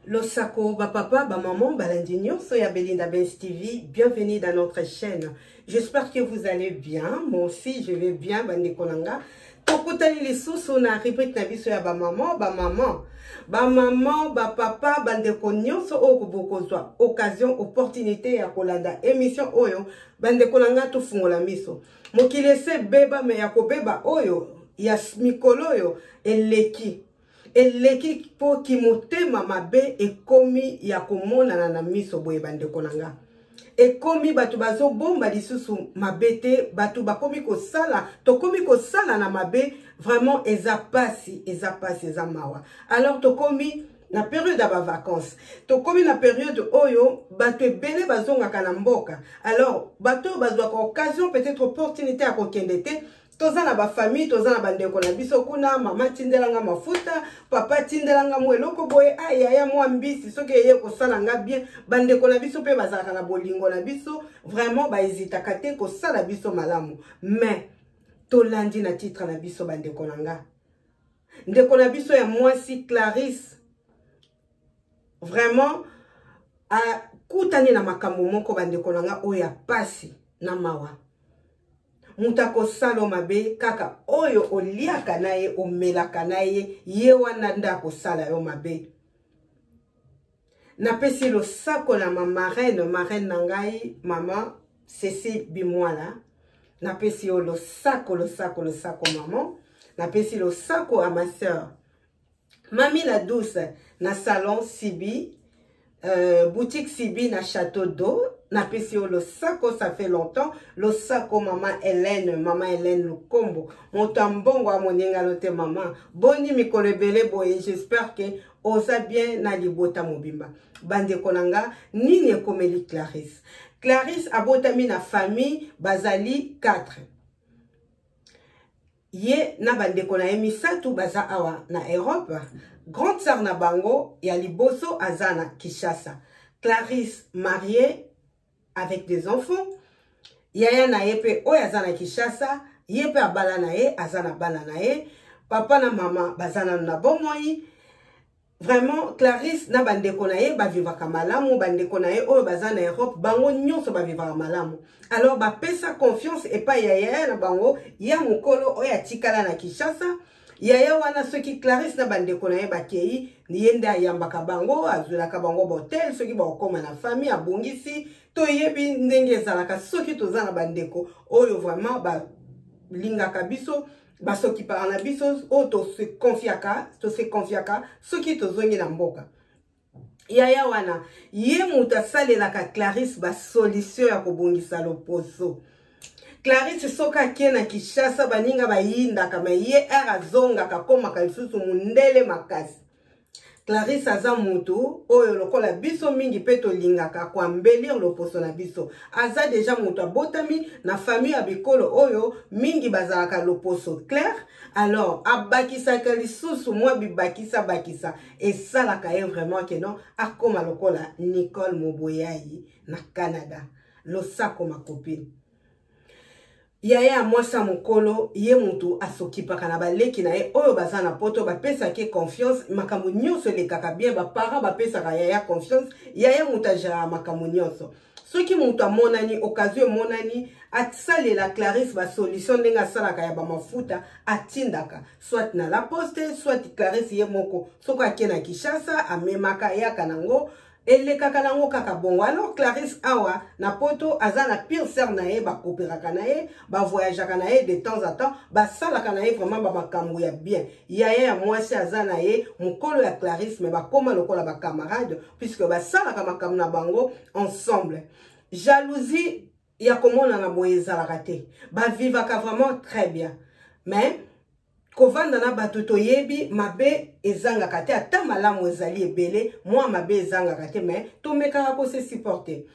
Losako, papa, maman, balandinho, soya Belinda Benz TV, bienvenue dans notre chaîne. J'espère que vous allez bien. Moi aussi, je vais bien, bande konanga. Tokutani les sous, on a rubrique na biso ya maman, papa, bande konyo, so okobokozwa, occasion, opportunité ya kolanda, émission oyo, bande konanga to fungola miso. Mokilese beba me ya kobeba oyo, ya mikolo oyo, eleki. Eleki po kimotema mabe ekomi ya komona na miso boye bande konanga. Ekomi batu bazo bomba lisusu mabete batu bakomi kosala tokomi kosala na mabe vraiment eza pasi eza mawa. Alors tokomi na période ya ba vacances. Tokomi na période oyo batu ebele bazongaka na mboka. Alors batu bazwa occasion peut-être opportunité à kokendete. Toza na ba famille, toza na bandeko na biso kuna mama tindelanga mafuta, papa tindelanga mweloko boye aya mwa mbisi soki yeye kosala nga bien, bandeko na biso pe bazaka na bolingo na biso, vraiment ba hésitaka te kosala biso malamu. Mais tolandi na titre na biso bandeko nanga. Ndeko na biso ya mwasi Clarisse vraiment a kutani na makambo moko bandeko nanga oya pasi na mawa. Mutako salo mabe kaka oyo oliaka naye omelaka naye ye wana ndako sala yo mabe. Napesi lo sako na ma marraine nangai mama Cécile Bimwala. Napesi yo lo sako maman. Napesi lo sako à ma sœur Mami la douce na salon Sibi, boutique Sibi na château d'eau. Napesi yo lo sako, ça fait longtemps. Lo sako maman Hélène Lukombo. Motambongo a moninga lote maman. Boni mikolo ebele boye, j'espère que oza bien na libota mobimba. Bande konanga, nini ekomeli Clarisse. Clarisse abotami na famille bazali 4. Ye na bande kona emisatu baza awa na Europe. Grande sœur na bango ya liboso azana Kinshasa. Clarisse mariée avec des enfants. Yaya na yepe oyazana Kinshasa, yepe abala na ye, azana bala na ye, papa na mama bazana na bomoi. Vraiment Clarisse na bandeko na ye ba vivaka malamu, bandeko na ye oyo bazana Europe, bango nyonso ba vivaka malamu. Alors ba pesa confiance et pas yaya na bango, ya mukolo oya tikala na Kinshasa. Yaya wana soki Clarisse na bandeko na ye bakei nienda yambaka bango azulaka bango botel soki bakoma na famille abungisi to yebi ndenge ezalaka soki toza na bandeko oyo vraiment ba lingaka biso basoki pa na biso o to se confiaka soki tozongi na mboka. Yaya wana ye muta salelaka Clarisse ba solution ya kobungisa loposo. Clarisse soka kena Kinshasa baninga bayinda kama ye arazonga kakoma kalisusu mundele makasi. Clarisse aza mutu oyo lokola biso mingi peto lingaka kwa mbelir loposo na biso. Aza deja mutu abotami na famille abikolo oyo mingi bazalaka loposo clair. Alors abakisaka lisusu mwa bakisa esalaka ye vraiment que non akoma lokola Nicole Moboyayi na Canada. Losako ma copine. Yaya mwasa mukolo ye mutu asokipaka na baleki na ye oyo bazana poto bapesa ke confiance makambo nyonso lekaka bien ba para bapesa ka yaya confiance yaya mutajara makambo nyonso soki mutu amonani occasion monani atsalela Clarisse ba solution ndenga salaka ya ba mafuta atindaka soit na la poste soit Clarisse ye moko soko akena Kinshasa amemaka yaka nango ele kaka nango kaka bongo. Alors Clarisse awa na poto azana pire sœur na ye ba coopéraka na ye ba voyageaka na ye de temps en temps ba salaka na ye vraiment ba makambo ya bien. Yaya ya mwasi azana ye mukolo ya Clarisse mais ba koma lokola ba camarade puisque ba salaka makambo na bango ensemble. Jalousie ya komona na boye ezalaka te. Ba vivaka vraiment très bien. Mais kovanda na batu toyebi mabe ezangaka te ata malamu ezali ebele mwa mabe ezangaka te mais tomekaka ko se supporter.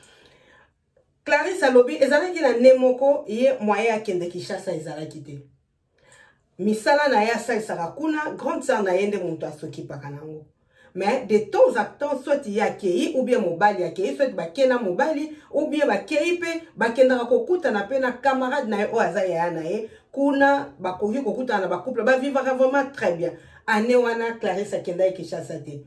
Clarisse alobi ezalaki na nemoko ye moyen akende Kinshasa ezalaki te. Misala na ya salisaka kuna grande sœur na yende mutu asokipaka nango. Mais de temps à temps soit ya kei ou bien mobali ya kei soit bakena mobali ou bien bakei pe bakendaka kokuta na pe na camarade na ye o aza ya na ye kuna bakoki kokuta na ba couple ba vivre vraiment très bien. Ane wana Clarisse akenda Kinshasa te.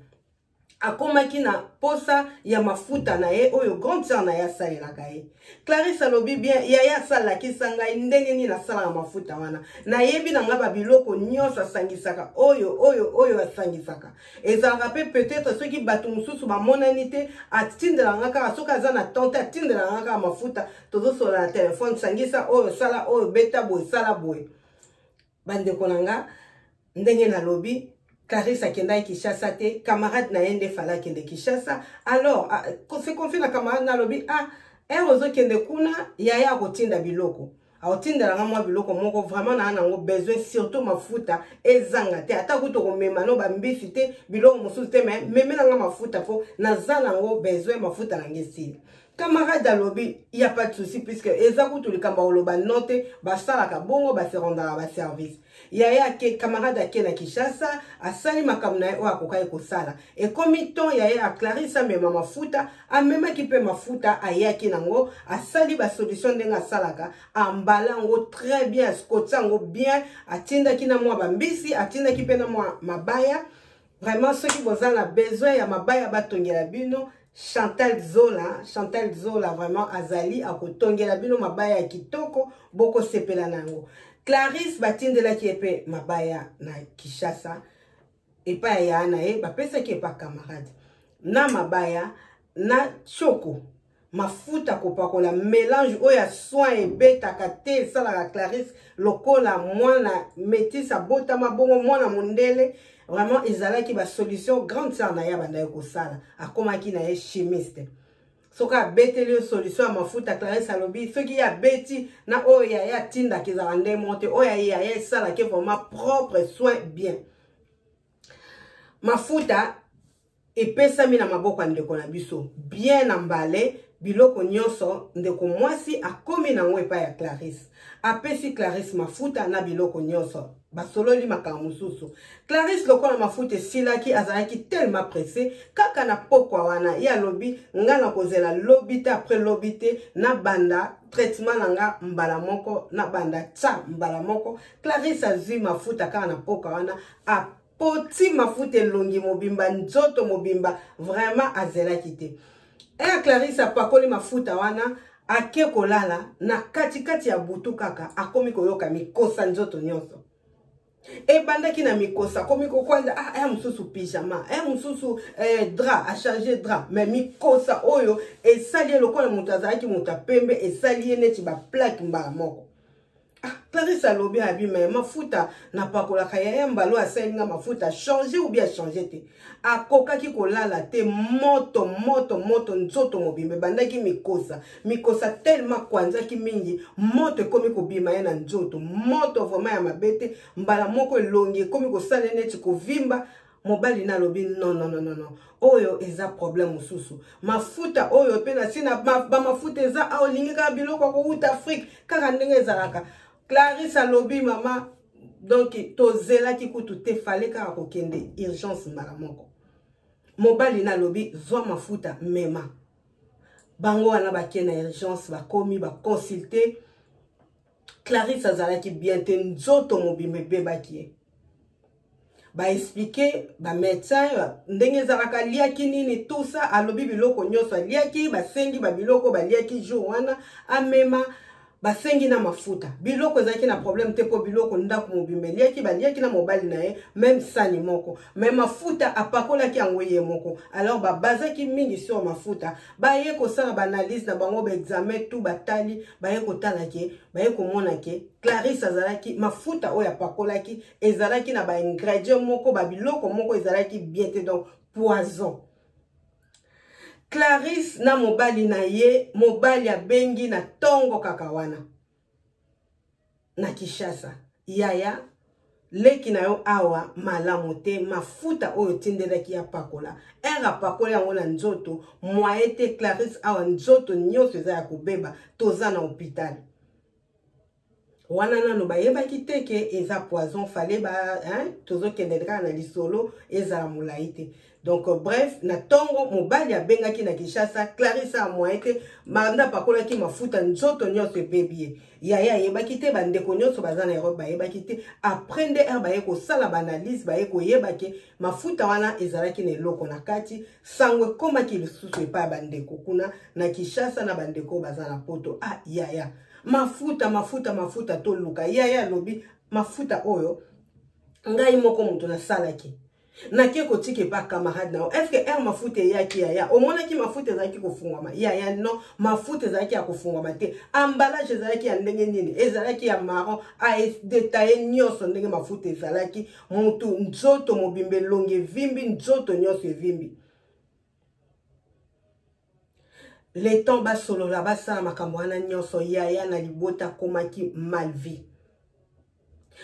akomaki na posa ya mafuta na ye oyo grande sœur na ye asalelaka ye. Clarisse alobi bien yaya asalelakisa ngai ndenge nini nasalaka mafuta wana nayebi na ngai babiloko nyonso asangisaka oyo asangisaka ezalaka mpe peut-être soki bato mosusu bamonani te atindelaka nga kaka soki aza na tante atindelaka nga kaka mafuta tozosola na telefone sangisa oyo sala oyo beta boye sala boye. Bandeko na nga ndenge nalobi Clarisse akendaki Kinshasa te, camarade na yende fala kende Kinshasa. Alors, se confie na camarade na lobi, ozo kende kuna, yaya akotinda biloko. Akotinda la mwa biloko moko, vraiment na anango besoin, surtout mafuta, ezanga te. Ata kuto komema no bambisi te, biloko mosusu te, meme na nga mafuta po, naza nango besoin mafuta na ngesi. Camarade alobi, il n'y a pas de souci, puisque ezakutu likamba oloba note, basalaka bongo, se rondaka ba service. Yaya ke camarade ake na Kinshasa, asali makambo na ye oyo akokai kosala. Et comme ton yaya a Clarisse amema mafuta, amema ki pe mafuta ayaki nango, asali ba solution ndenge asalaka, ambala ngo très bien, skotsa ngo bien, atinda ki na mwa bambisi, atinda ki pe na mwa mabaya. Vraiment ceux qui besoin na besoin ya mabaya batongela bino. Chantal Zola vraiment azali akotongela bino mabaya ya kitoko boko sepela nango. Clarisse batindela ki epe mabaya na Kinshasa epa ya na ye bapesa ki epa camarade na mabaya na choko mafuta kopakola mélange oya soin ebetaka te salaka Clarisse lokola mwana metisa botama bongo mwana mondele. Vraiment, ezalaki ba solution grande sœur na ya banda ko sala. Akomaki na ye chimiste. Soka beteli solution ya mafuta Clarisse alobi. Soki ya beti na oya ya tinda kizala nde monte. Oya ya sala ke vraiment propre soin bien. Mafuta epesami na maboko ya ndeko na biso. Bien emballé. Biloko nyonso ndeko mwasi akomi na ngwe pa ya Clarisse. Apesi Clarisse mafuta na biloko nyonso. Basololi makambo mosusu. Clarisse lokola mafuta esilaki azalaki tellement pressé kaka na pokwa wana ya lobi nga na kozela lobi te après lobi te na banda traitement nanga mbala moko na banda tsa mbala moko. Clarisse azwi mafuta kaka na pokwa wana apoti mafuta elongi mobimba nzoto mobimba vraiment azelaki te. Clarisse apakoli mafuta wana ake kolala na katikati ya butu kaka akomi koyoka mikosa nzoto nyonso. Bandaki na mikosa komi kwanza mususu pyjama mususu drap a changer drap mais mikosa oyo esali lokola mutu azalaki mutu pembe esali neti ba plaque mbala moko. Clarisse alobi abi mais mafuta na pakola kaya mbalo asali nga mafuta changer ou bien changer te akokaki kolala te moto nzoto mobimbe bandaki mikosa tellement kwanzaki mingi moto komi kobima ye na nzoto moto vraiment ya mabete mbala moko elongi komi kosala neti kovimba. Mobali na lobi non oyo eza problème mosusu mafuta oyo pe na sina ba mafuta eza aolingika biloko ko uta Afrique kaka ndenge ezalaka. Clarisse alobi mama donc tozela ki kutu te fallait kaka kokende urgence mbala moko. Mobali na lobi zwa mafuta mema bango wana bakena urgence bakomi ba consulter. Clarisse azalaki bien te nzoto mobimbe bebaki ba expliquer ba médecin ndenge ezalaka liaki nini tout ça alobi biloko nyonso liaki basengi ba biloko ba liaki jour wana amema basengi na mafuta biloko ezaki na problème te po biloko ndako mobimbe liaki baliaki na mobali na ye même sani moko mais mafuta apakolaki yango ye moko. Alors bazaki mingi sur mafuta baye kosala ba analyse na bango ba examen tout batali baye kotala ke baye komona ke Clarisse azalaki mafuta oyo apakolaki ezalaki na ba ingrédients moko ba biloko moko ezalaki bien te donc poison. Clarisse na mobali na ye mobali abengi na tongo kaka wana na Kinshasa yaya leki na yo awa malamu te mafuta oyo tindelaki ya pakola pakola yango na nzoto moye te Clarisse awa nzoto nyonso eza ya kobeba toza na hôpital wana nano bayebaki te ke eza poison fale ba tozokende kaka na lisolo ezala molai te. Donc bref, na tongo mobali abengaki na Kinshasa, Clarisse a moyen que manda pakola ki mafuta nzoto nyonso bébé. Yaya yebaki te bandeko nyonso baza na Europe bayebaki te aprendre baye ko sala banalise baye ko yebaki mafuta wana ezalaki na eloko na kati sangwe koma ki lisusu epa bandeko kuna na Kinshasa na bandeko baza na poto. Ah yaya mafuta to luka yaya lobi mafuta oyo ngai moko mutu na salaki na ke ko tike pa camarade na est-ce que mafuta yaki yaya omona ki mafuta zaki ko fungwama yaya no mafuta zaki ya kufungwama te emballage zaki ya ndenge nini ezalaki ya marron a détaillé nyoso ndenge mafuta ezalaki mutu nzoto mobimbe longe vimbi nzoto nyoso vimbi. Le temps bas solo la basa makambo wana nyoso yaya na libota komaki malvi.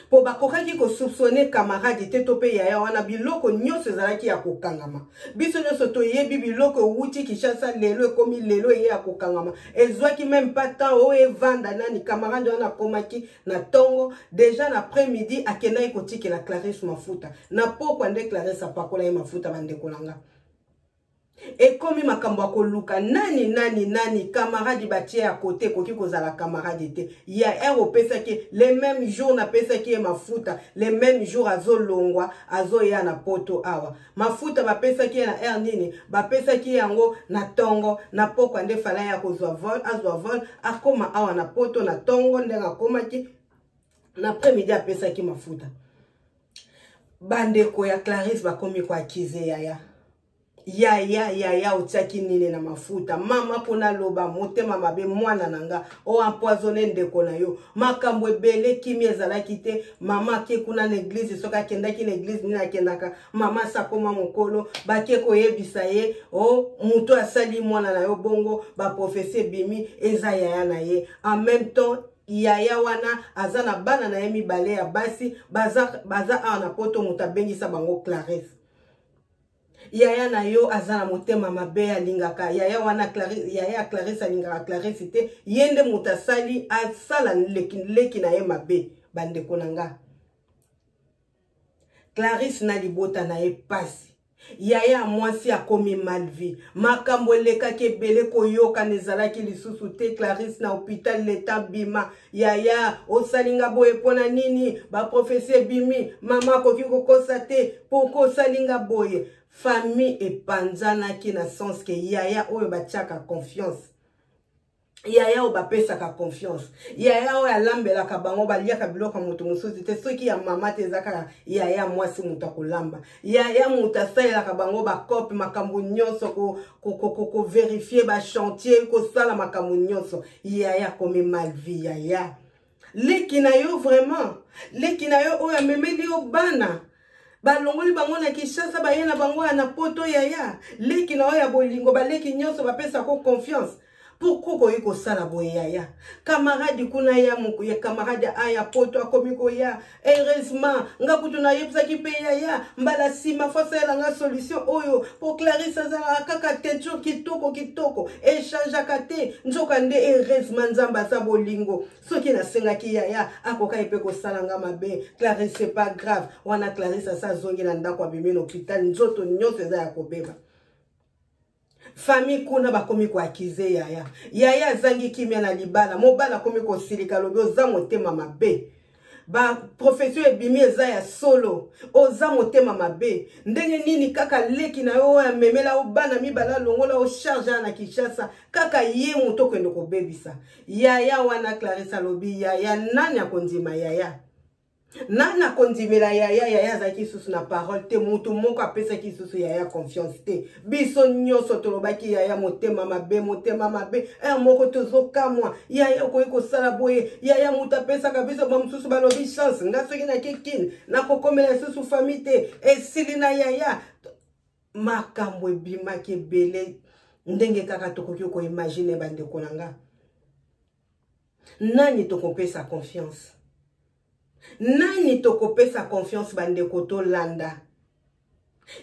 Po bakokaki ko soupçonner camarade te tope yaya wana biloko nyonso ezalaki ya kokangama. Biso nyonso to yebi biloko wuti Kinshasa lelo komi lelo ye ya kokangama. Ezwaki même pas temps o evanda nani camarade wana komaki na tongo déjà na après-midi akendaki kotiki la Clarisse mafuta. Na poko ande Clarisse apakola ye mafuta bandeko nanga. Et comme makambo akoluka nani camarade batie à côté koki kozala camarade te ya pesa ki les mêmes jours na pesa ki mafuta les mêmes jours azolongwa azoya na poto awa mafuta ba pesa ki na nini ba pesa ki yango na tongo na poko ande fala ya kozwa vol azwa vol akoma awa na poto na tongo ndenga komaki na après-midi a pesa ki mafuta bandeko ya Clarisse bakomi kwa kize yaya utiaki nini na mafuta mama pona loba motema mabe mwana nanga o empoisonné ndeko na yo makambo ebele kimi ezalaki te mama ke kuna na église soka kendaki na église nina kendaka mama sakoma mokolo bake koyebisa ye o muto asali mwana na yo bongo ba prophétie bimi eza yaya na ye en même temps yaya wana azana bana na ye mibale ya basi baza ana poto mutabengisa bango Clarisse. Yaya na yo azana motema mabe alingaka yaya wana Clarisse alingaka Clarisse te yende mutasali asala leki na ye mabe bandeko nanga. Clarisse na libota na ye pasi yaya mwasi akomi malvi makambo lekaki ebele koyoka nezalaki lisusu te Clarisse na hôpital leta bima yaya osalinga boye pona nini ba prophétie bimi mama koki kokosa te poko osalinga boye famille epanzana ki na sens que yaya oyo batiaka confiance yaya oyo bapesaka confiance yaya oyo alambelaka bango baliaka biloko moto mosusu te soki ya mama te ezaka yaya mwasi moto akolamba yaya moto asalelaka bango bakope makambo nyonso koverifie bachantier kosala makambo nyonso yaya komi malvi yaya leki na yo vraiment leki na yo oyo amemeli yo bana balongoli bango na Kinshasa baye na bango na poto yaya leki na oya bolingo baleki nyonso bapesa ko confiance pourquoi koyi ko sala boye yaya camarade kuna ya muku ya camarade aya poto akomi ko ya heureusement ngakutu na yebisa ki pe yaya mbala sima fasela nga solution oyo pour Clarisse azala kaka tenture kitoko échange akate nzoka nde heureusement nzamba sa bolingo soki na senga ki yaya akoka ipe ko sala nga mabe Clarisse c'est pas grave wana Clarisse sa zongi na ndako abimi na hôpital nzoto nyonso eza ya kobeba. Famille kuna bakomi ko akize yaya yaya zangi kimia na libala mobala komi ko silika lobi oza motema mabe ba profession ebimi eza ya solo oza motema mabe ndenge nini kaka leki na yo ya memela obana mibala longola o charge na Kinshasa kaka ye moto kwendo ko bebisa yaya wana Clarisse lobi yaya nani akondima yaya nana kondimela yaya zaki susu na parole te mutu moko apesa ki susu yaya confiance te biso nyoso tolobaki yaya motema mabe moko tozokamwa yaya koyi kosala boye yaya mutu apesaka biso bamosusu balobi chance nga soki na kikini nakokomela susu famille te esili na yaya makambo ebimaki ebele ndenge kaka tokoki koimagine bandeko nanga nani tokopesa confiance nani tokopesa confiance bandeko tolanda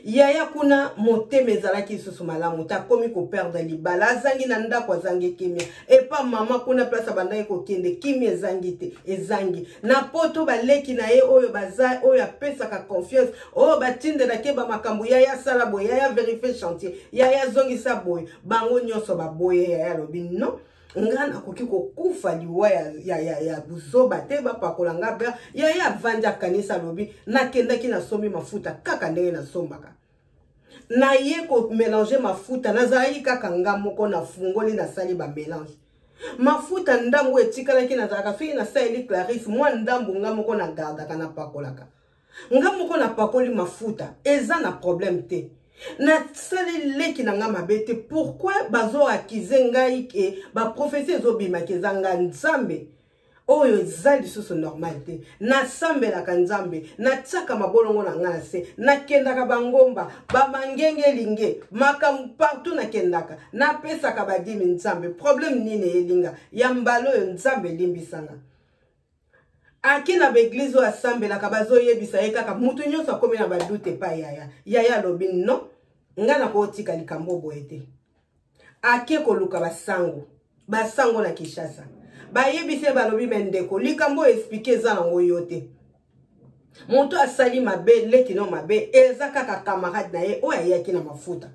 Yaya kuna motema ezalaki lisusu malamu takomi ko perdre libala azangi na ndako azangi kimia epa mama kuna place bandaki kokende kimia ezangi te ezangi na poto baleki na ye oyo baza oyo apesaka confiance oyo batindelaki ba makambo yaya sala boye yaya vérifier chantier yaya zongisa boye bango nyonso baboye yaya lobi non nga nakoki kokufa liwa ya buzoba te bapakola nga bia yaya vanja kanisa lobi nakendaki na sombi mafuta kaka ndenge na sombaka na ye ko mélanger mafuta nazalaki kaka nga moko na fungoli na sali ba mélange mafuta ndambo etikalaki nazalaka soki na sali Clarisse mwa ndambo nga moko na gardaka na pakolaka nga moko na pakoli mafuta eza na problème te na sali leki na nga mabete pourquoi bazo akize ngai ke ba prophétie ezobimaki eza nga nzambe oyo eza lisusu normal te na sambelaka nzambe na tiaka mabolongo na nga na se nakendaka bangomba bamangenge linge makambo partout nakendaka napesaka badimi nzambe problème nini elinga ya mbala oyo nzambe elimbisanga aki na beglize oyo asambelaka bazoyebisa ye kaka mutu nyonso akomi na badute pa yaya lobi no nga nakotika likambo boye te ake koluka basango na Kinshasa bayebise balobi mendeko likambo expliquer za nango yo te moto asali mabe leki no mabe eza kaka camarade na ye oyo ayaki na mafuta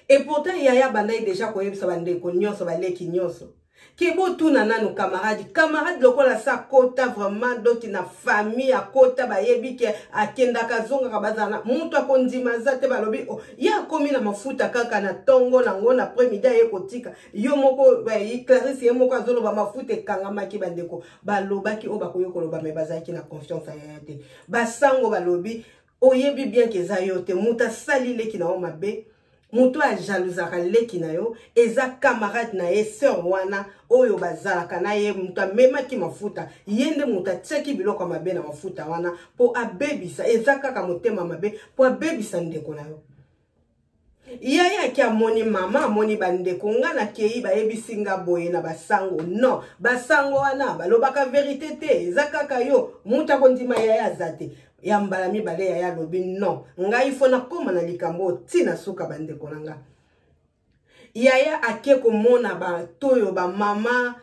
et pourtant yaya bandai déjà koyebisa bandeko nyonso baleki nyonso Kibo tuna nanu camarade lokola sa kota vraiment doti na famille akota bayebi ke akenda kazonga kabazana mutu akondima zate balobi ya komi na mafuta kaka na tongo nango na après-midi ye kotika yo moko Clarisse ye moko azolo ba mafuta kangamaki bandeko balobaki o bakoyo koloba me bazaki na confiance ya te basango balobi oyebi bien ke za yo te muta salile ki na o mabe mutu a jalousaka leki na yo eza camarade na ye sœur wana oyo bazalaka na ye mutu amemaki mafuta yende mutu atiaki biloko mabe na mafuta wana po abebisa eza kaka motema mabe po abebisa ndeko na yo yaya ki amoni mama amoni bandeko nga na kei bayebisi nga boye na basango non basango wana balobaka vérité te eza kaka yo mutu akondima yaya aza te ya mbala mibale yaya lobi non ngai fona koma na likambo tina suka bandeko nanga yaya ake komona batoyo bamama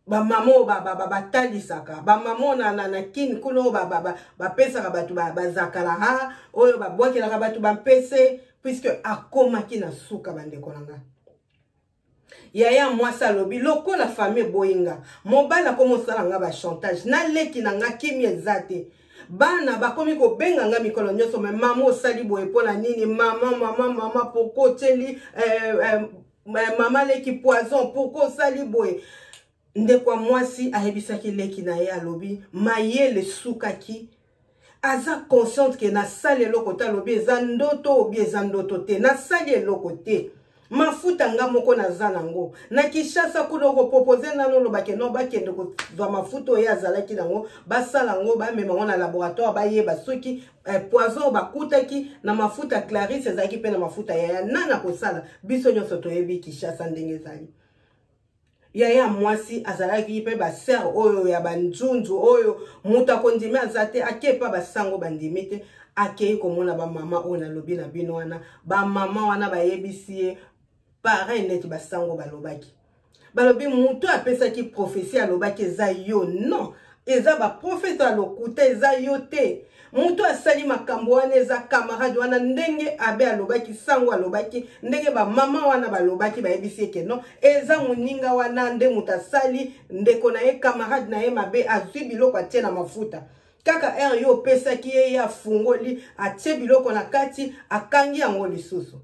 batalisaka bamama na kini kuno bapesaka bato bazakala ha oyo babwakelaka bato bampese puisque akomaki na suka bandeko nanga yaya mwasa lobi lokola famille boyinga mobala komosala nga ba chantage na leki na nga kimi ezate bana bakomi ko benga nga mikolo nyonso me mama osali boye pona nini mama poko teli mama leki poison poko osali boye ndeko mwasi ayebisaki leki na ye alobi mayele sukaki aza consciente ke na sali eloko te alobi eza ndoto obi eza ndoto te na sali eloko te mafuta nga moko naza nango na Kinshasa kuna kopropose nano lobake no bakende kozwa mafuta oyo azalaki nango basala ngo bamema ngo na laboratoire bayeba soki poison bakutaki na mafuta Clarisse ezalaki pe na mafuta yaya nana kosala biso nyonso toyebi Kinshasa ndenge ezali yaya mwasi azalaki pe baser oyo ya banjunju oyo mutu akondimi aza te akepa basango bandimi te akei komona bamama oyo nalobi na bino wana bamama wana bayebisi ye pareil neti basango balobaki balobi mutu apesaki prophétie alobaki eza yo non eza ba prophète alokuta eza yo te mutu asali makambo wana eza camarade wana ndenge abe alobaki sango alobaki ndenge ba mama wana balobaki bayebisi eke non eza moninga wana nde mutu asali ndeko na ye camarade na ye mabe azwi biloko atie na mafuta kaka er yo pesaki ye ya fungoli atie biloko na kati akangi yango lisusu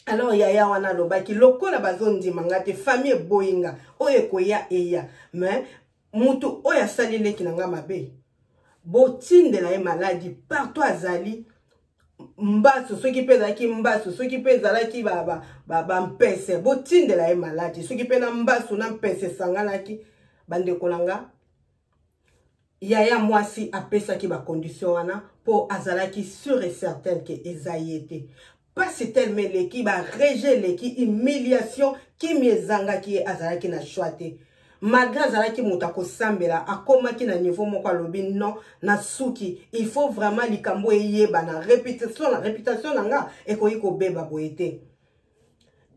alors yaya wana lobaki lokola bazondima nga te famille boyinga oyo koya eya mais mutu oyo asali leki na nga mabe botindela ye maladi partout azali mbaso soki pe ezalaki mbaso soki pe ezalaki bampese botindela ye maladi soki pe na mbaso na mpese esanganaki bandeko na nga yaya mwasi apesaki bacondition wana po azalaki sûr et certain ke eza ye te pasi telme leki ba reje leki humiliation ki miezanga ki azalaki na choix te malgré azalaki moto akosambela akomaki na niveau moko alobi non na suki il faut vraiment likambo eyeba na réputation na nga ekoki kobeba boye te.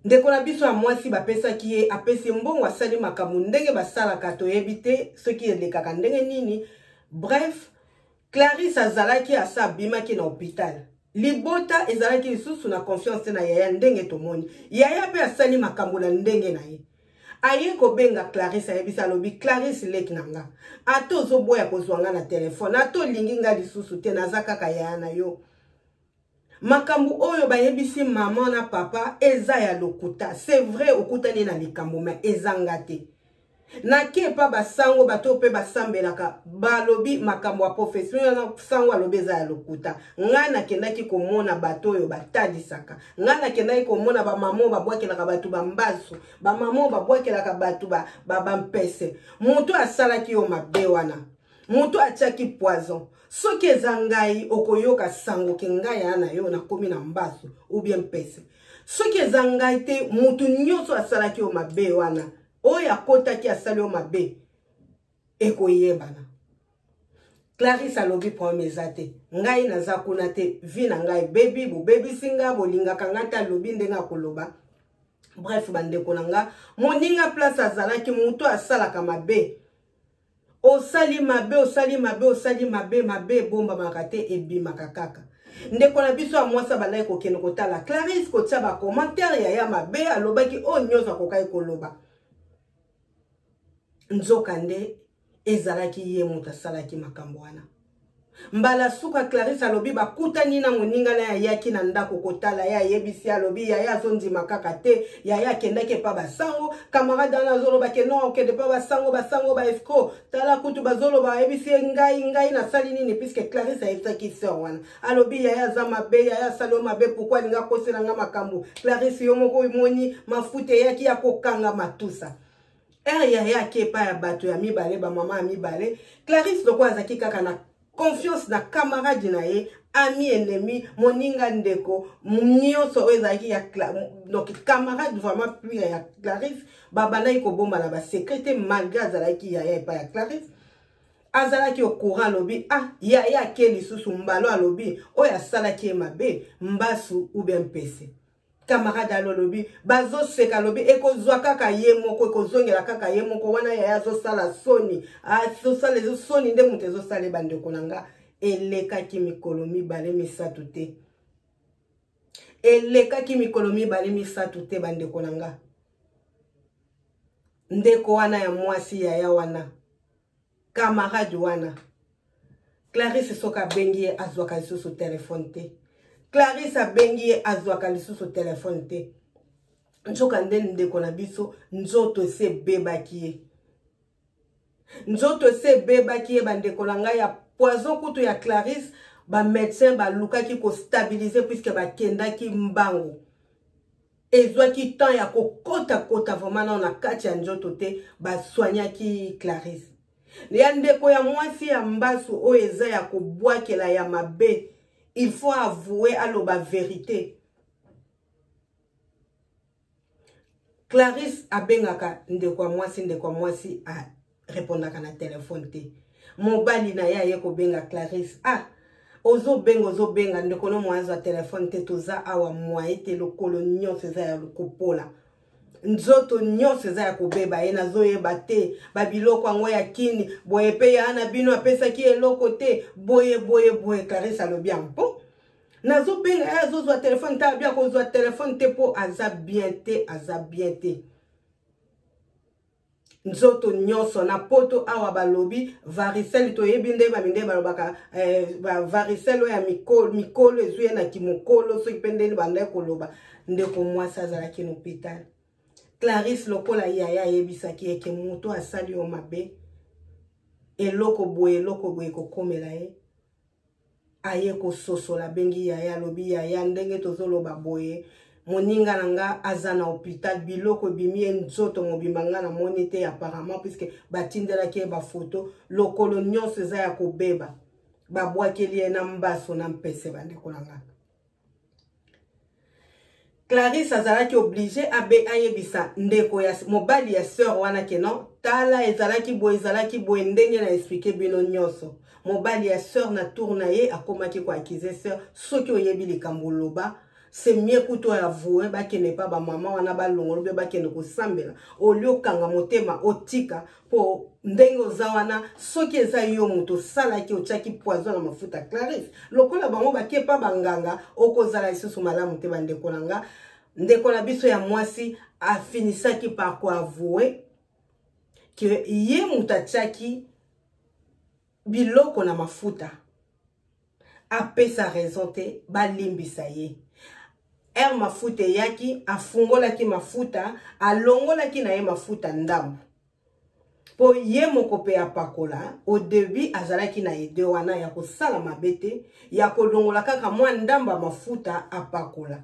Ndeko na biso ya mwasi bapesaki ye apesi mbongo asali makambo ndenge basalaka toyebi te soki elekaka ndenge nini. Bref, Clarisse azalaki asa abimaki na hôpital. Libota ezalaki lisusu na confiance na yaya ndenge tomoni. Yaya pe asali makambo na ndenge na ye. Aye kobenga Clarisse ayebisa alobi Clarisse leki nanga. Ato zoboya kozwanga na telefone. Ato lingi nga lisusu te naza kaka yaya na yo. Makambu oyo bayebisi maman na papa eza ya lokuta. C'est vrai okutani na likambo mais ezanga te. Nake pa basango bato pe basambelaka balobi makambo ya professionnel na sango alobi eza ya lokuta. Ngana kendaki komona bato oyo batalisaka. Ngana kendaki komona ba maman babwakelaka bato bambasu, ba maman babwakelaka bato bampese. Moto asalaki yo mabe wana. Moto atiaki poison. Soki eza ngai okoyoka sango ke ngai ana yo nakomi na mbasu ou bien mpese. Soki eza ngai te mutu nyonso asalaki yo mabe wana. Oya kotaki asali yo mabe ekoyebana. Clarisse alobi promesa te. Ngai naza kuna te vi na ngai baby bu baby singa bolingaka ngata alobi ndenga koloba. Bref bandeko nanga moninga place azalaki mutu asalaka mabe. Osali mabe mabe bomba makate ebima kakaka. Ndeko na biso ya mwasa balai kokene kotala Clarisse kotia ba commentaire ya mabe alobaki o nyoza kokai koloba. Nzokande ezalaki ye muta salaki makambo wana. Mbala suka Clarisse alobi bakutani na moninga na yaki na ndako kotala ya yebisi alobi ya zondi makaka te ya kendake pa basango camarade na zolo bakeno okende pa basango ba escroc tala kutu bazolo ba yebisi ngai na sali nini puisque Clarisse ayebisaki sœur wana alobi ya za mabe ya salo mabe pourquoi linga kosela nga makambo Clarisse yo moko imoni mafute yaki ya kokanga matusa. Ya kepa ya bato ya mibale ba mama ya mibale Clarisse loko azaki kaka na confiance na camarade na ye ami ennemi moninga ndeko nyonso ezaki ya donc camarade vraiment plus ya Clarisse babana iko bomba na ba secrétaire malgré azalaki ya pa ya Clarisse azalaki au courant lobi ya keli susu mbalo alobi oya salaki mabe mbasu ou bien pese. Camarade alolobi bazo seka lobi ekozwa kaka ye moko ekozongela kaka ye moko wana ya zo sala soni so sala zo soni nde mutezo sale bandeko nanga eleka ki mikolo mibale misatu te. Eleka ki mikolo mibale misatu te bandeko nanga. Ndeko wana ya mwasi ya wana. Camarade wana. Clarisse soka bengi azwaka lisusu telefone te. Clarisse abengi azwaka lisusu telefone te. Nzoka ndeni ndeko na biso nzoto se bebaki ye. Nzoto se bebaki ye bandeko na ngai ya poison kutu ya Clarisse ba médecin ba lukaki ko stabiliser puisque ba kendaki mbango. Ezwaki temps ya kota vraiment na kati ya nzoto te ba soignaki Clarisse. Ya ndeko ya mwasi ya mbasu o eza ya kobwakela ya mabe. Il faut avouer à la vérité. Clarisse abengaka ndeko mwasi a répondaka na téléphone te. Mobali na ya yeko benga Clarisse. Ozo benga ndeko no mwazo a téléphone te toza awa mwaye te lokolo nyonso za ya lokopola. Nzoto nyonso za ya kobeba ye nazoyeba te babiloko yango ya kini boye pe ya na bino apesaki eloko te boye Clarisse alobi ampo nazo benga ya zozwa telefone ta bia kozwa telefone te po aza bien te nzoto nyonso na poto awa balobi varicelle to yebinde ba minde balobaka varicelle ya mikolo ezuye na kimokolo so kipendeli banda koloba ndeko mwasi azalaki na hôpital. Clarisse lokola yaya yebisaki eke muto asali yo mabe eloko boye kokomela ye aye ko sosola bengi yaya lobi yaya ndenge tozoloba boye moninga nanga azana hôpital biloko bimi nzoto mobimanga na monite apparemment puisque batindela ke ba photo lokolo nyonso eza ya kobeba babwakeli na mbaso na mpese bandeko nanga. Clarisse azalaki obligé abe ayebisa ndeko ya mobali ya sœur wana ke non tala ezalaki boye ndenge na expliquer bino nyonso. Mobali ya sœur na tourna ye akomaki ko accuser sœur soki oyebi likambo loba c'est mieux kuto avouer ba ke ne pas ba maman wana ba longolo be ba ke ne ko sambela olio kanga motema otika po ndenge ozawana soki eza yo muto salaki ochaki poison na mafuta Clarisse lokola bango ba ke pa banganga okozala isusu malamu te bandeko nanga ndeko na biso ya mwasi afinisaki par ko avouer que ye mutachaki biloko na mafuta apesa raison te balimbisa ye mafuta yaki afungolaki mafuta alongolaki na ye mafuta ndambu po ye moko pe apakola au début azalaki na idée wana ya kosala mabete ya kolongola kaka mwa ndamba mafuta apakola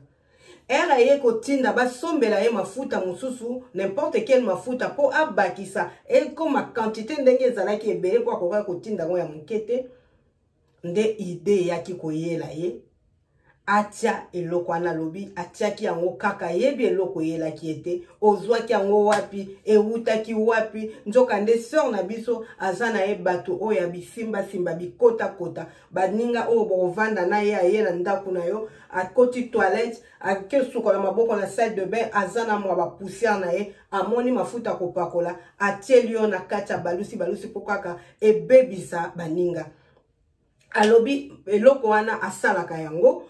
ye kotinda basombela ye mafuta mususu n'importe quel mafuta po abakisa ekoma quantité ndenge ezalaki ebele po akoka kotinda ngo ya mokete nde idée yaki koyela ye atia eloko wana lobi atiaki yango kaka yebi eloko yelaki ete ozwaki yango wapi ewutaki wapi nzoka nde sœur na biso aza na ye bato oyo bisimba simba bikota kota baninga oyo bovanda na ye aye na ndako na yo akoti toilette akesukola maboko na salle de bain aza na mwa bapoussière na ye amoni mafuta kopakola atieli yo na kati ya balusi po kaka ebebisa baninga alobi eloko wana asalaka yango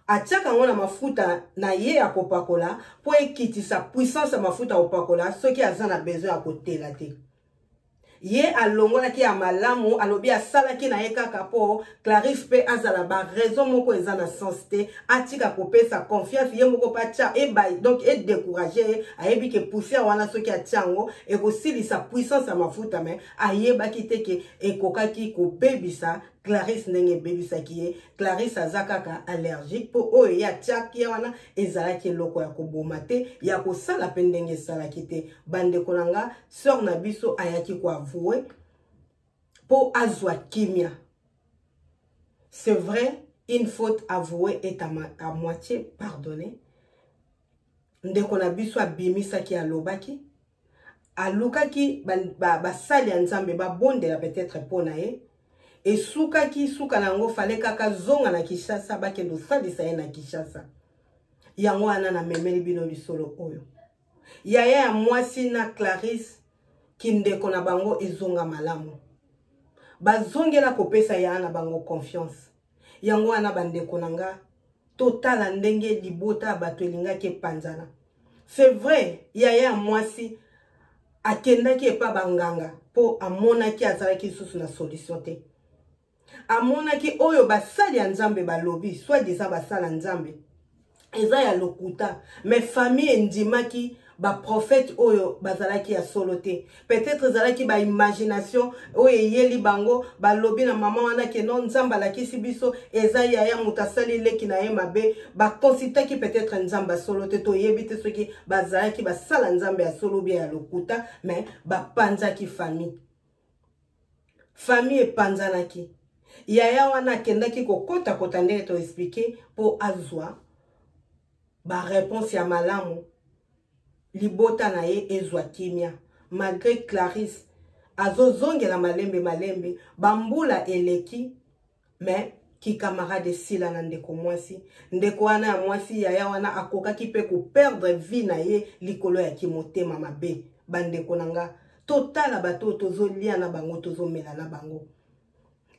atiaka ngo na mafuta na ye ya kopakola po ekitisa puissance ya mafuta kopakola soki aza na besoin ya kotela te ye alongolaki ya malamu alobi asalaki na ye kaka po Clarisse pe azala ba raison moko eza na sens te atika kopesa confiance ye moko pacha donc décourager ayebi ke poussière wana soki atiango ekosilisa puissance ya mafuta mais ayebaki te ke ekokaki kobebisa Clarisse ndenge bebisaki ye Clarisse azakaka allergique po oyo ya tiaki wana ezalaki eloko ya koboma te ya kosala pe ndenge esalaki te bandeko nanga sœur na biso ayaki ko avouer po azwa kimia. C'est vrai, une faute avouée est à moitié pardonnée. Ndeko na biso abimisaki alobaki alukaki basali ya nzambe babondela peut-être pona ye et suka nango fale kaka zonga na Kinshasa bakendo salisa ye na Kinshasa yango ana na memeli bino lisolo oyo yaya ya mwasi na Clarisse kindeko na bango ezonga malamu bazongela kopesa ya na bango confiance yango ana bandeko nanga totala ndenge libota bato elingaki panzana. C'est vrai yaya ya mwasi akendaki epa banganga po amonaki azalaki susu na solution te amonaki oyo basali ya nzambe balobi soit disant basala nzambe eza ya lokuta mais famille endimaki ba prophète oyo bazalaki ya solo te peut-être zalaki ba imagination oyo yeli bango balobi na mama wana ke non nzamba lakisi biso eza ya mutasali leki na ye mabe ba consultaki peut-être nzamba solo te to yebite soki bazalaki basala nzambe ya solo bien ya lokuta mais ba panzaki famille epanzanaki yaya wana kendaki kokota kota ndenge to expliquer po azwa ba réponse ya malamu libota na ye ezwa kimia malgré Clarisse azozongela malembe bambula eleki mais ki camarade sila na ndeko mwasi ndeko wana ya mwasi yaya wana akokaki pe ko perdre vie na ye likolo ya kimotema mabe bandeko nanga totala bato tozolia na bango tozomela na bango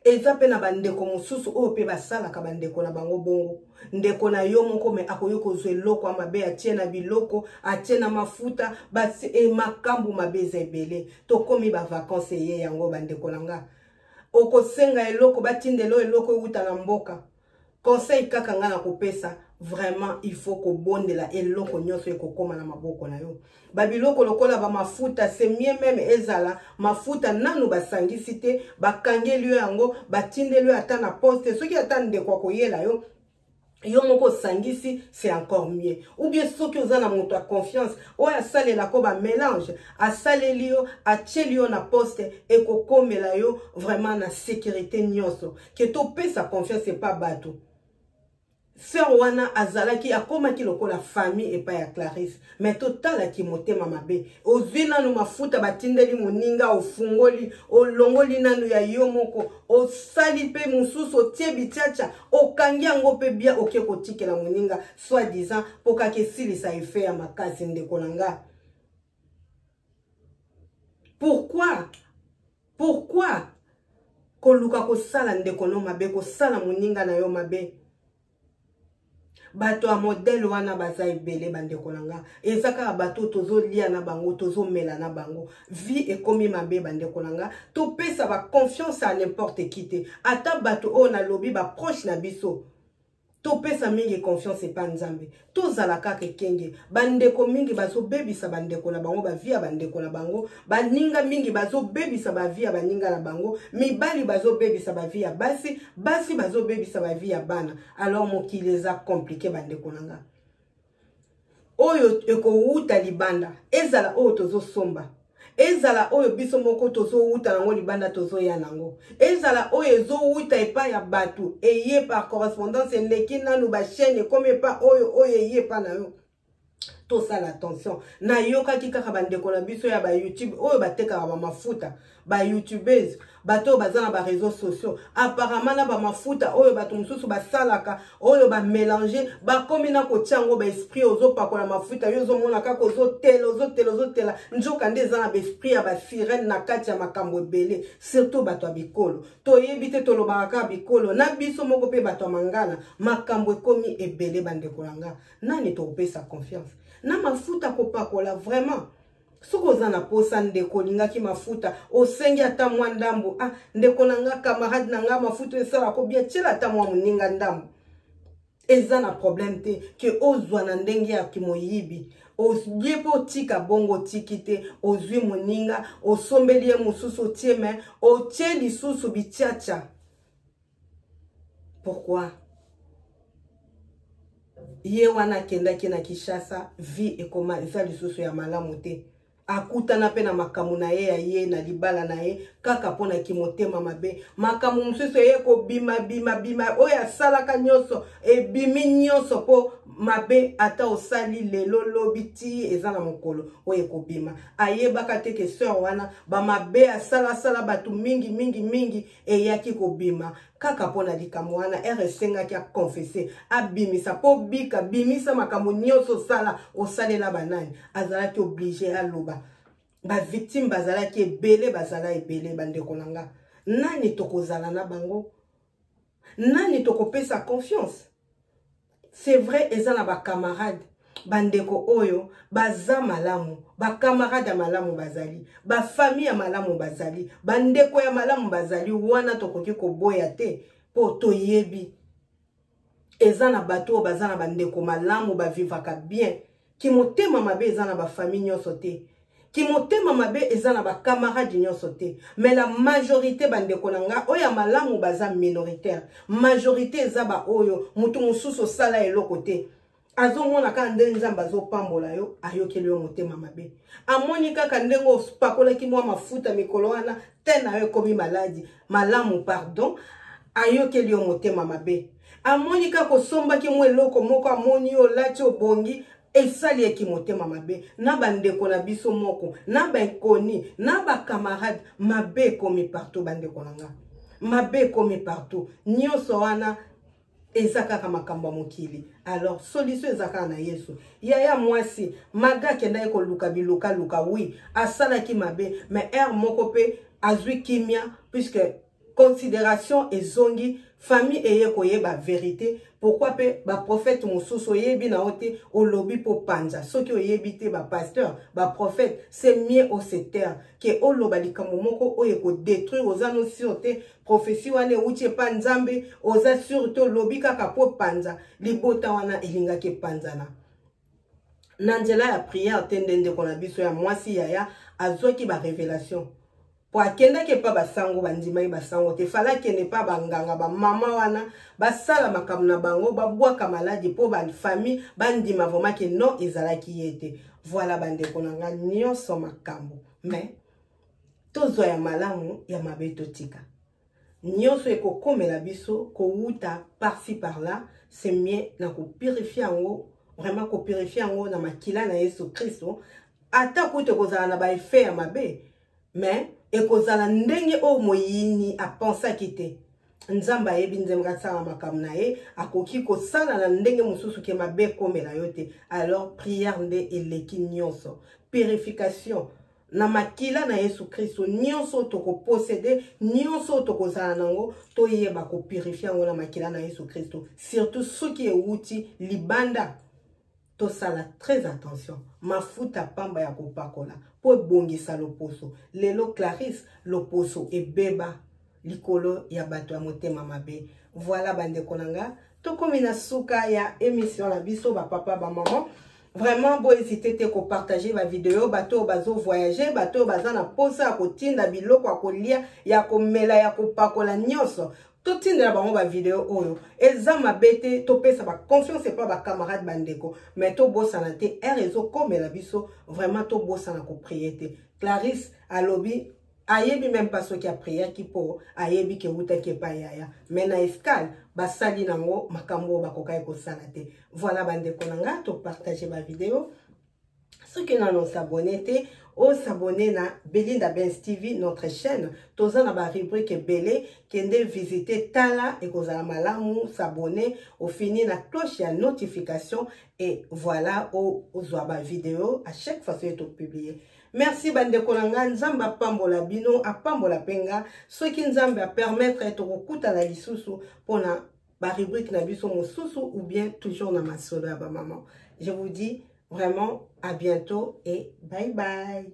eza pe na bandeko mosusu oyo pe basalaka bandeko na bango bongo ndeko na yo moko me akoyo kozwa eloko mabe atie na biloko atie na mafuta basi makambu mabe eza ebele tokomi ba vacances ye yango bandeko nanga okosenga eloko batindelo eloko euta na mboka conseil kaka nga na kopesa vraiment il faut kobondela eloko nyonso ekokoma na maboko na yo babiloko lokola ba mafuta c'est mieux même ezala mafuta nanu basangisi te bakangeli yo yango batindeli yo ata na poste soki ata ndeko koyela yo moko sangisi c'est encore mieux ou bien soki oza na moto a confiance oyo asalela ko ba mélange asaleli yo atieli yo na poste ekokomela yo vraiment na sécurité nyonso ke topesa confiance pas bato sœur wana azalaki akomaki lokola famille epa ya Clarisse mais totala ki motema mabe ozwi nanu mafuta batindeli moninga ofungoli olongoli nanu ya yo moko osali pe mususu otie bitiacha okangi yango pe bia oke kotikela moninga soit disant poka ke silisa efe ya makasi ndeko nanga. Pourquoi koluka kosala ndeko no mabe kosala moninga na yo mabe? Bato a modèle wana baza ebele bandeko nanga ezaka bato tozo lia na bango tozo mela na bango vie ekomi mabe bandeko nanga to pesa ba confiance à n'importe qui te ata bato o na lobi ba proche na biso to pesa mingi confiance epa nzambe tozala kaka kenge bandeko mingi bazo bebisa bandeko na bango ba vie bandeko na bango baninga mingi bazo bebisa ba vie baninga na bango mibali bazo bebisa ba vie basi bazo bebisa ba vie bana alors mokili eza compliqué bandeko nanga oyo eko uta libanda ezala oyo tozo somba ezala oyo biso moko tozo uta nango libanda tozo ya nango ezala oyo ezo uta epa ya batu eye par correspondance eleki nanu ba chaîne comme epa oyo eye pa na yo to sala attention na yoka kaka bandeko na biso ya ba YouTube oyo bateka ba mafuta ba YouTubers bato bazana ba réseaux sociaux apparemment na ba mafuta oyo bato mususu basalaka oyo ba mélanger ba komina ko tiango ba esprit ozo pakola mafuta yo zo mona kaka ozo tela njoka ndeza na ba esprit ya ba sirène na kati ya makambo ebele surtout bato bikolo to yebite to lobaka bikolo na biso moko pe bato mangana makambo ekomi ebele bandeko nanga nani to pesa confiance na mafuta ko pakola vraiment soko zana posa ndeko lingaki mafuta osengi ata mwa ndambo ndeko nanga camarade nanga mafuta esala ko bia tshela ata mwa muninga ndambo eza na problème te ke ozwa na ndenge ya kimoyibi ozwie po tika bongo tikite ozwi muninga osombeli ye mususu tie me otie lisusu bitiacha. Pourquoi? Ye wana kendaki na Kinshasa vie ekoma eza lisusu ya malamu te akutana pe na makamu na ye ya ye na libala na ye kaka pona kimotema mabe makamu mususu ye ko bima oya asalaka nyonso ebimi nyonso po mabe ata osali lelo lobiti eza na mokolo oye ko bima ayebaka te ke sœur wana ba mabe asala batu mingi eyaki ko bima kaka pona likambo wana RSNga ki a confessé abimisa po bika bimisa makambo nyonso sala osalela banani azalaki obligé aloba ba victime bazalaki ebele bandeko nanga nani tokozala na bango nani tokopesa confiance. C'est vrai eza na ba camarade bandeko oyo baza malamu ba camarade ya malamu bazali ba famille ya malamu bazali bandeko ya malamu bazali wana tokoki koboya te po toyebi eza na bato baza na bandeko malamu ba vivaka bien ki motema mabe eza na ba famille nyonso te ki motema mabe eza na ba camarade nyonso te mais la majorité bandeko nanga oya malamu baza minoritaire majorité eza ba oyo mutu mususu sala eloko te azo mona ka ndenge nzamba azo pambola yo ayokeli yo motema mabe amoni kaka ndenge opakola ki mwa mafuta mikolo wana tena yo komi maladi malamu pardon ayokeli yo motema mabe amoni kaka osomba ki mwa eloko moko amoni yo lati obongi esali eki motema mabe na bandeko na biso moko na baekoni na ba camarade mabe komi partout bandeko nanga mabe komi partout nyonso wana ezaka kama makambo mokili. Alors solution ezaka na Yesu yaya mwasi maga kenda eko luka luka oui asala ki mabe mais moko pe azwi kimia puisque considération ezongi famille eye koyeba vérité pourquoi pe ba prophète mususu yebi na ote olobi po panza soki oyebi te ba pasteur ba prophète c'est mieux au secteur que oloba likambo moko oye ko détruire ozano surte prophétie wana uche pa nzambe oza surtout lobi kaka po panza libota wana elinga ke panzana nanjela ya prière tendende kona biso ya mwasi yaya azwaki ba révélation po akenda ke pa basango bandimai basango te fala ke ne pa banganga ba mama wana basala makambo na bango babwaka maladi po ba famille bandima vraiment ke non ezalaki yete voilà bandeko nanga nyonso makambo mais tozo ya malamu ya mabe totika nyonso ekokomela biso ko uta par-ci par-là c'est mieux na ko purifier yango, vraiment ko purifier yango na makila na Yesu Kristo. Ata ko te kozala na ba effet ya mabe, mais e kozala ndenge o moyini a penser kite. Nzamba yebi nzemga tsala makamu na ye akoki kosala na ndenge mususu ke mabe komela yote. Alors prière nde eleki nyonso, purification na makila na Yesu Kristo, nyonso toko posséder, nyonso toko zala nango, to yeba ko purifier ngo na makila na Yesu Kristo. Surtout ceux qui euti libanda, to sala très attention. Mafuta pamba ya kopakola po bongisa loposo. Lelo Clarisse loposo e beba likolo ya bato ya motema mabe. Voilà bande konanga, to komina suka ya émission la biso ba papa ba maman. Vraiment, bon, hésitez te partager ma vidéo, bateau bazo voyager, bateau bazana posa kotinda biloko akolia ya komela ya kopakola nyonso. Tout tinda ba ma vidéo oyo. Eza mabete to pesa ba confiance pas ba camarade bandeko, mais to bossa na te réseau comme la biso, vraiment to bossa na ko prier. Clarisse alobi ayebi même pas ce qui a prié qui pour ayebi ke wuta ke pa yaya mais na escale basali nango makambo bakoka ko salate. Voilà bande konanga to partager ma vidéo. Ceux qui n'ont s'abonné te ou s'abonner na Belinda Benz TV, notre chaîne. Toza na ba rubrique belé kende visiter tala et kozala malamu s'abonner au fini na cloche ya notification et voilà au ba vidéo à chaque fois que tu publier. Merci bande kolanga, nzamba pambola bino a pambola penga, ce qui nzamba a permettre de okuta na lisusu pour na ba rubrique na biso mosusu ou bien toujours na masolo ya ba maman. Je vous dis vraiment à bientôt et bye bye.